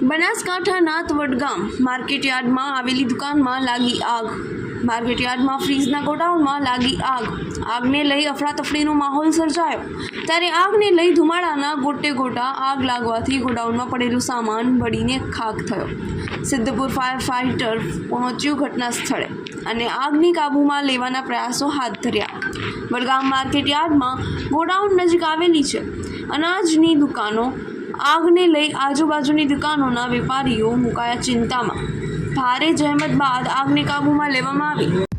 બનાસકાંઠાના વડગામ માર્કેટયાર્ડમાં આવેલી દુકાનમાં લાગી આગ। માર્કેટયાર્ડમાં ફ્રીજના ગોડાઉનમાં લાગી આગ। આગને લઈ અફડાતફડીનો માહોલ સર્જાયો। ત્યારે આગને લઈ ધુમાડાના ગોટે ગોટા આગ લાગવાથી ગોડાઉનમાં પડેલું સામાન બળીને ખાખ થયો। સિદ્ધપુર ફાયર ફાઇટર પહોંચ્યું ઘટના સ્થળે અને આગને કાબૂમાં લેવાના પ્રયાસો હાથ ધર્યા। વડગામ માર્કેટયાર્ડમાં ગોડાઉન નજીક આવેલી છે અનાજની દુકાનો। આગને લઈ આજુબાજુની દુકાનોના વેપારીઓ મુકાયા ચિંતામાં। ભારે જહેમત બાદ આગને કાબૂમાં લેવામાં આવી।